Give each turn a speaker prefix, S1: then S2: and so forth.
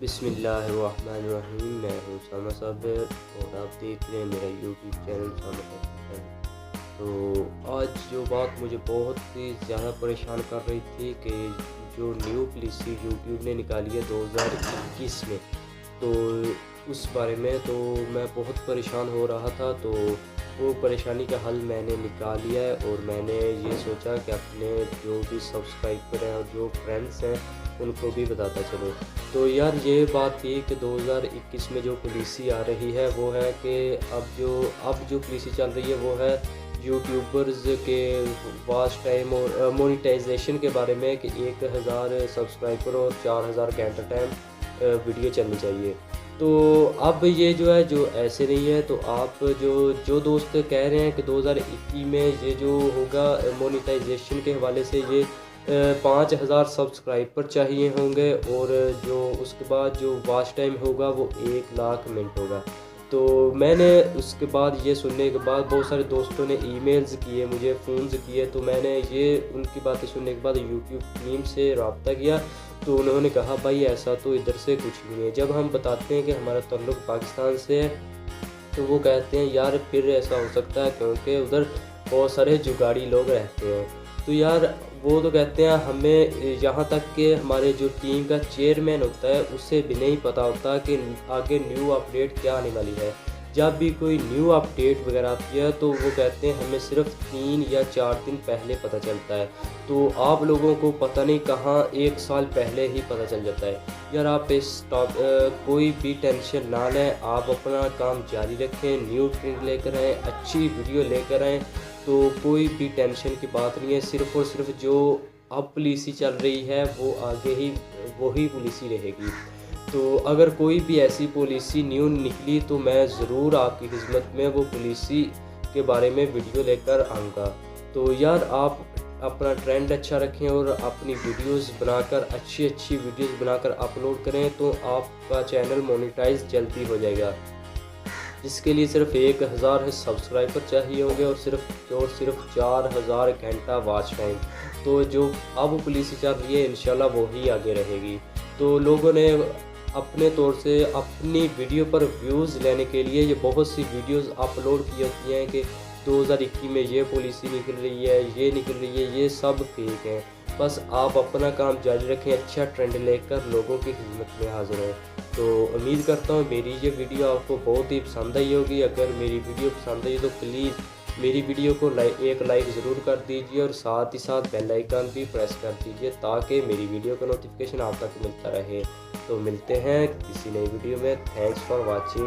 S1: बिस्मिल्लाहिर्रहमानिर्रहीम। मैं हूँ उसामा साबिर और आप देख रहे हैं मेरा यूट्यूब चैनल उसामा साबिर। तो आज जो बात मुझे बहुत ही ज़्यादा परेशान कर रही थी कि जो न्यू पॉलिसी यूट्यूब ने निकाली है 2021 में, तो उस बारे में तो मैं बहुत परेशान हो रहा था। तो वो परेशानी का हल मैंने निकाल लिया है और मैंने ये सोचा कि अपने जो भी सब्सक्राइबर हैं और जो फ्रेंड्स हैं उनको भी बताता चलो। तो यार ये बात थी कि 2021 में जो पॉलिसी आ रही है वो है कि अब जो पॉलिसी चल रही है वो है यूट्यूबर्स के वॉच टाइम और मोनेटाइजेशन के बारे में कि 1000 सब्सक्राइबर और 4000 घंटा टाइम वीडियो चलनी चाहिए। तो अब ये जो है जो ऐसे नहीं है, तो आप जो दोस्त कह रहे हैं कि 2021 में ये जो होगा मोनेटाइजेशन के हवाले से ये 5000 सब्सक्राइबर चाहिए होंगे और जो उसके बाद जो वॉच टाइम होगा वो 1 लाख मिनट होगा। तो मैंने उसके बाद ये सुनने के बाद बहुत सारे दोस्तों ने ईमेल्स किए, मुझे फ़ोन्स किए, तो मैंने ये उनकी बातें सुनने के बाद यूट्यूब टीम से रब्ता किया। तो उन्होंने कहा भाई ऐसा तो इधर से कुछ नहीं है। जब हम बताते हैं कि हमारा ताल्लुक़ पाकिस्तान से है तो वो कहते हैं यार फिर ऐसा हो सकता है क्योंकि उधर बहुत सारे जुगाड़ी लोग रहते हैं। तो यार वो तो कहते हैं हमें यहाँ तक कि हमारे जो टीम का चेयरमैन होता है उससे भी नहीं पता होता कि आगे न्यू अपडेट क्या आने वाली है। जब भी कोई न्यू अपडेट वगैरह आती है तो वो कहते हैं हमें सिर्फ 3 या 4 दिन पहले पता चलता है। तो आप लोगों को पता नहीं कहाँ 1 साल पहले ही पता चल जाता है। यार आप कोई भी टेंशन ना लें, आप अपना काम जारी रखें, न्यू ट्रेंड लेकर आएँ, अच्छी वीडियो लेकर आएँ। तो कोई भी टेंशन की बात नहीं है। सिर्फ़ और सिर्फ जो अब पॉलिसी चल रही है वो आगे ही वही पॉलिसी रहेगी। तो अगर कोई भी ऐसी पॉलिसी न्यू निकली तो मैं ज़रूर आपकी खिदमत में वो पॉलिसी के बारे में वीडियो लेकर आऊँगा। तो यार आप अपना ट्रेंड अच्छा रखें और अपनी वीडियोस बनाकर अच्छी वीडियोस बनाकर अपलोड करें तो आपका चैनल मोनेटाइज जल्दी हो जाएगा। जिसके लिए सिर्फ 1000 सब्सक्राइबर चाहिए होंगे और सिर्फ 4000 घंटा वॉच टाइम। तो जो अब पॉलिसी चल रही है इंशाल्लाह वो ही आगे रहेगी। तो लोगों ने अपने तौर से अपनी वीडियो पर व्यूज़ लेने के लिए ये बहुत सी वीडियोस अपलोड की होती हैं कि 2021 में ये पॉलिसी निकल रही है, ये निकल रही है, ये सब फेक है। बस आप अपना काम जारी रखें, अच्छा ट्रेंड लेकर लोगों की खिदमत में हाज़िर हों। तो उम्मीद करता हूँ मेरी ये वीडियो आपको बहुत ही पसंद आई होगी। अगर मेरी वीडियो पसंद आई तो प्लीज़ मेरी वीडियो को एक लाइक ज़रूर कर दीजिए और साथ ही साथ बेल आइकन भी प्रेस कर दीजिए ताकि मेरी वीडियो का नोटिफिकेशन आप तक मिलता रहे। तो मिलते हैं किसी नई वीडियो में। Thanks for watching.